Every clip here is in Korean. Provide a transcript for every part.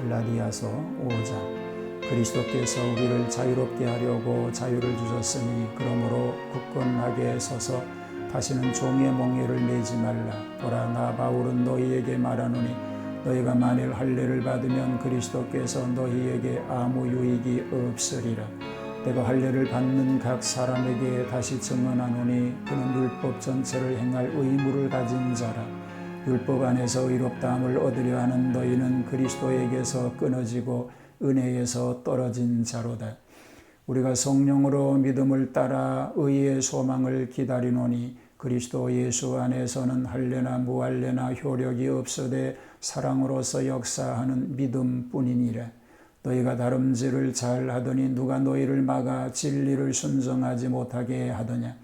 갈라디아서 5장. 그리스도께서 우리를 자유롭게 하려고 자유를 주셨으니 그러므로 굳건하게 서서 다시는 종의 몽예를 매지 말라. 보라, 나 바울은 너희에게 말하노니 너희가 만일 할례를 받으면 그리스도께서 너희에게 아무 유익이 없으리라. 내가 할례를 받는 각 사람에게 다시 증언하노니 그는 율법 전체를 행할 의무를 가진 자라. 율법 안에서 의롭다함을 얻으려 하는 너희는 그리스도에게서 끊어지고 은혜에서 떨어진 자로다. 우리가 성령으로 믿음을 따라 의의 소망을 기다리노니 그리스도 예수 안에서는 할례나 무할례나 효력이 없으되 사랑으로서 역사하는 믿음뿐이니라. 너희가 다름질을 잘 하더니 누가 너희를 막아 진리를 순종하지 못하게 하더냐.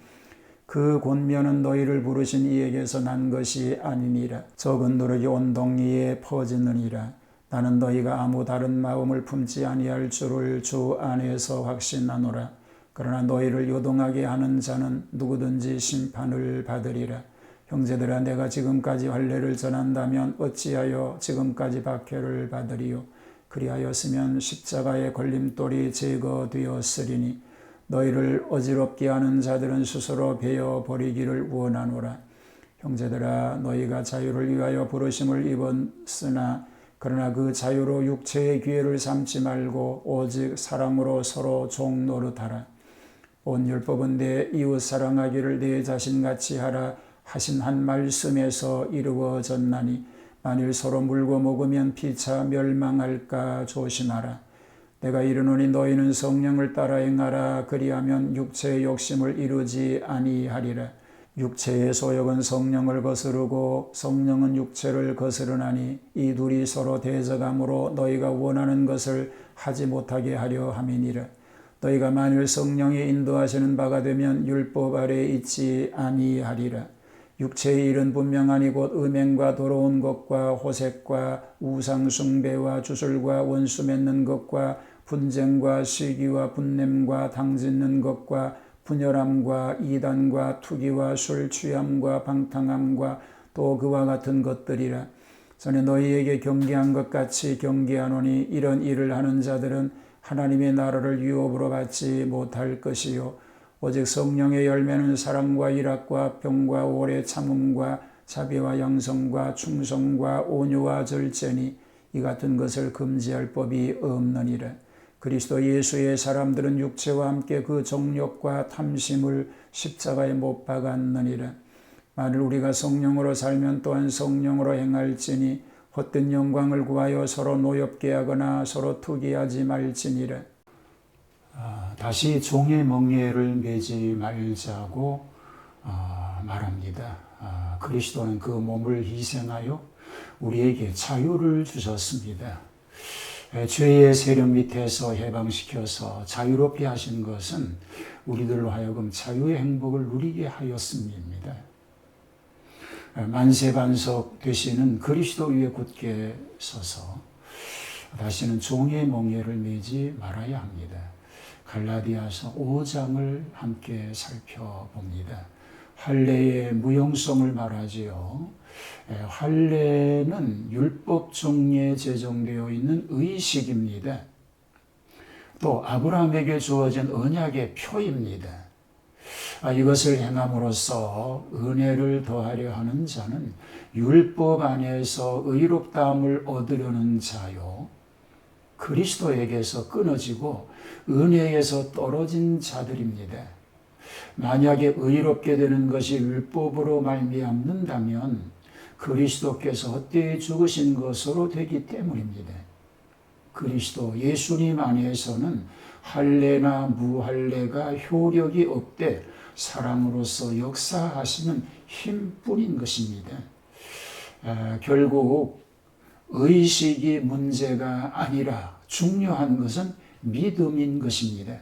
그 권면은 너희를 부르신 이에게서 난 것이 아니니라. 적은 누룩이 온 동리에 퍼지느니라. 나는 너희가 아무 다른 마음을 품지 아니할 줄을 주 안에서 확신하노라. 그러나 너희를 요동하게 하는 자는 누구든지 심판을 받으리라. 형제들아, 내가 지금까지 할례를 전한다면 어찌하여 지금까지 박해를 받으리요. 그리하였으면 십자가의 걸림돌이 제거되었으리니 너희를 어지럽게 하는 자들은 스스로 베어버리기를 원하노라. 형제들아, 너희가 자유를 위하여 부르심을 입었으나 그러나 그 자유로 육체의 기회를 삼지 말고 오직 사랑으로 서로 종 노릇하라. 온 율법은 내 이웃 사랑하기를 내 자신같이 하라 하신 한 말씀에서 이루어졌나니 만일 서로 물고 먹으면 피차 멸망할까 조심하라. 내가 이르노니 너희는 성령을 따라 행하라. 그리하면 육체의 욕심을 이루지 아니하리라. 육체의 소욕은 성령을 거스르고 성령은 육체를 거스르나니 이 둘이 서로 대적함으로 너희가 원하는 것을 하지 못하게 하려 함이니라. 너희가 만일 성령이 인도하시는 바가 되면 율법 아래에 있지 아니하리라. 육체의 일은 분명하니 곧 음행과 더러운 것과 호색과 우상 숭배와 주술과 원수 맺는 것과 분쟁과 시기와 분냄과 당짓는 것과 분열함과 이단과 투기와 술 취함과 방탕함과 또 그와 같은 것들이라. 전에 너희에게 경계한 것 같이 경계하노니 이런 일을 하는 자들은 하나님의 나라를 유업으로 받지 못할 것이요 오직 성령의 열매는 사랑과 일학과 평과 오래 참음과 자비와 양성과 충성과 온유와 절제니 이 같은 것을 금지할 법이 없느니라. 그리스도 예수의 사람들은 육체와 함께 그 정욕과 탐심을 십자가에 못 박았느니라. 만일 우리가 성령으로 살면 또한 성령으로 행할지니 헛된 영광을 구하여 서로 노엽게 하거나 서로 투기하지 말지니라. 다시 종의 멍에를 매지 말자고 말합니다. 그리스도는 그 몸을 희생하여 우리에게 자유를 주셨습니다. 죄의 세력 밑에서 해방시켜서 자유롭게 하신 것은 우리들로 하여금 자유의 행복을 누리게 하였음입니다. 만세반석 되시는 그리스도 위에 굳게 서서 다시는 종의 멍에를 매지 말아야 합니다. 갈라디아서 5장을 함께 살펴봅니다. 할례의 무용성을 말하지요. 할례는 율법 종례에 제정되어 있는 의식입니다. 또 아브라함에게 주어진 언약의 표입니다. 이것을 행함으로써 은혜를 더하려 하는 자는 율법 안에서 의롭다함을 얻으려는 자요 그리스도에게서 끊어지고 은혜에서 떨어진 자들입니다. 만약에 의롭게 되는 것이 율법으로 말미암는다면 그리스도께서 헛되이 죽으신 것으로 되기 때문입니다. 그리스도 예수님 안에서는 할례나 무할례가 효력이 없되 사랑으로서 역사하시는 힘뿐인 것입니다. 결국 의식이 문제가 아니라 중요한 것은 믿음인 것입니다.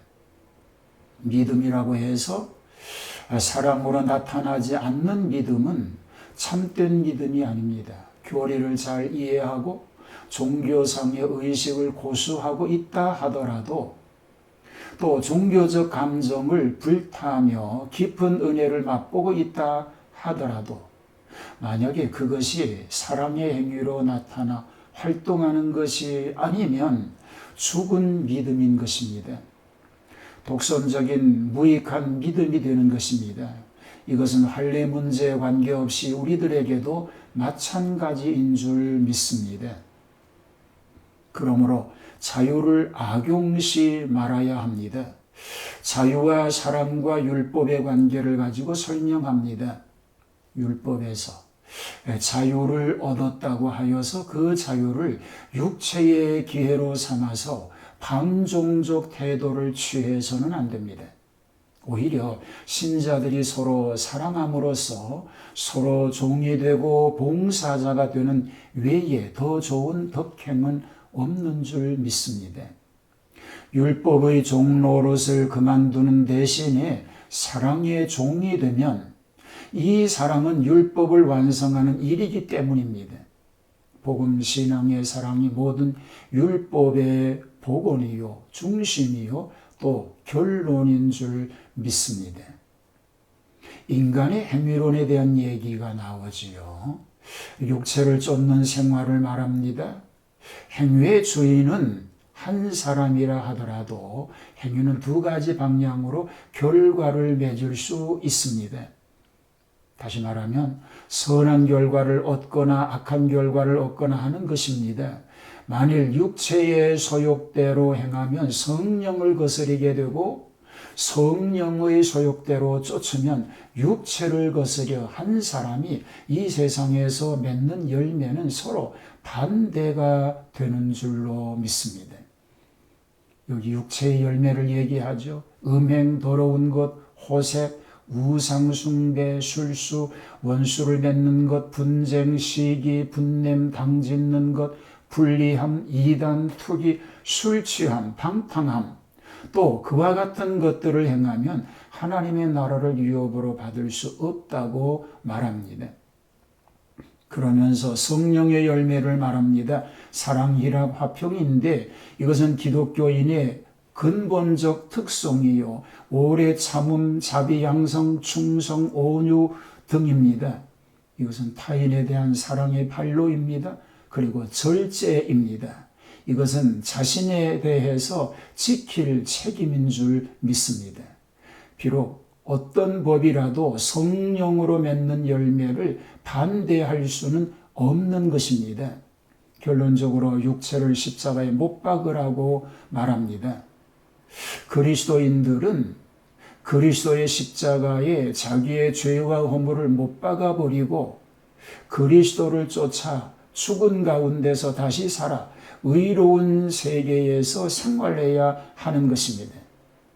믿음이라고 해서 사람으로 나타나지 않는 믿음은 참된 믿음이 아닙니다. 교리를 잘 이해하고 종교상의 의식을 고수하고 있다 하더라도 또 종교적 감정을 불타며 깊은 은혜를 맛보고 있다 하더라도 만약에 그것이 사랑의 행위로 나타나 활동하는 것이 아니면 죽은 믿음인 것입니다. 독선적인 무익한 믿음이 되는 것입니다. 이것은 할례 문제에 관계없이 우리들에게도 마찬가지인 줄 믿습니다. 그러므로 자유를 악용시 말아야 합니다. 자유와 사랑과 율법의 관계를 가지고 설명합니다. 율법에서 자유를 얻었다고 하여서 그 자유를 육체의 기회로 삼아서 방종적 태도를 취해서는 안 됩니다. 오히려 신자들이 서로 사랑함으로써 서로 종이 되고 봉사자가 되는 외에 더 좋은 덕행은 없는 줄 믿습니다. 율법의 종 노릇을 그만두는 대신에 사랑의 종이 되면 이 사랑은 율법을 완성하는 일이기 때문입니다. 복음 신앙의 사랑이 모든 율법의 복원이요, 중심이요, 또 결론인 줄 믿습니다. 인간의 행위론에 대한 얘기가 나오지요. 육체를 쫓는 생활을 말합니다. 행위의 주인은 한 사람이라 하더라도 행위는 두 가지 방향으로 결과를 맺을 수 있습니다. 다시 말하면 선한 결과를 얻거나 악한 결과를 얻거나 하는 것입니다. 만일 육체의 소욕대로 행하면 성령을 거스르게 되고 성령의 소욕대로 쫓으면 육체를 거스려 한 사람이 이 세상에서 맺는 열매는 서로 반대가 되는 줄로 믿습니다. 여기 육체의 열매를 얘기하죠. 음행, 더러운 것, 호색, 우상숭배, 술수, 원수를 맺는 것, 분쟁, 시기, 분냄, 당짓는 것, 불리함, 이단, 투기, 술취함, 방탕함, 또 그와 같은 것들을 행하면 하나님의 나라를 유업으로 받을 수 없다고 말합니다. 그러면서 성령의 열매를 말합니다. 사랑, 희락, 화평인데 이것은 기독교인의 근본적 특성이요, 오래 참음, 자비, 양성, 충성, 온유 등입니다. 이것은 타인에 대한 사랑의 발로입니다. 그리고 절제입니다. 이것은 자신에 대해서 지킬 책임인 줄 믿습니다. 비록 어떤 법이라도 성령으로 맺는 열매를 반대할 수는 없는 것입니다. 결론적으로 육체를 십자가에 못 박으라고 말합니다. 그리스도인들은 그리스도의 십자가에 자기의 죄와 허물을 못 박아버리고 그리스도를 쫓아 죽은 가운데서 다시 살아 의로운 세계에서 생활해야 하는 것입니다.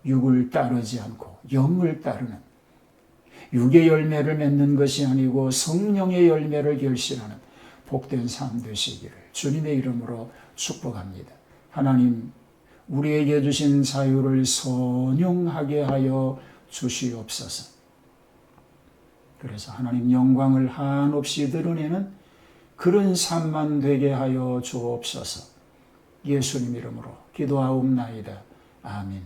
육을 따르지 않고 영을 따르는, 육의 열매를 맺는 것이 아니고 성령의 열매를 결실하는 복된 삶 되시기를 주님의 이름으로 축복합니다. 하나님, 우리에게 주신 자유를 선용하게 하여 주시옵소서. 그래서 하나님 영광을 한없이 드러내는 그런 삶만 되게 하여 주옵소서. 예수님 이름으로 기도하옵나이다. 아멘.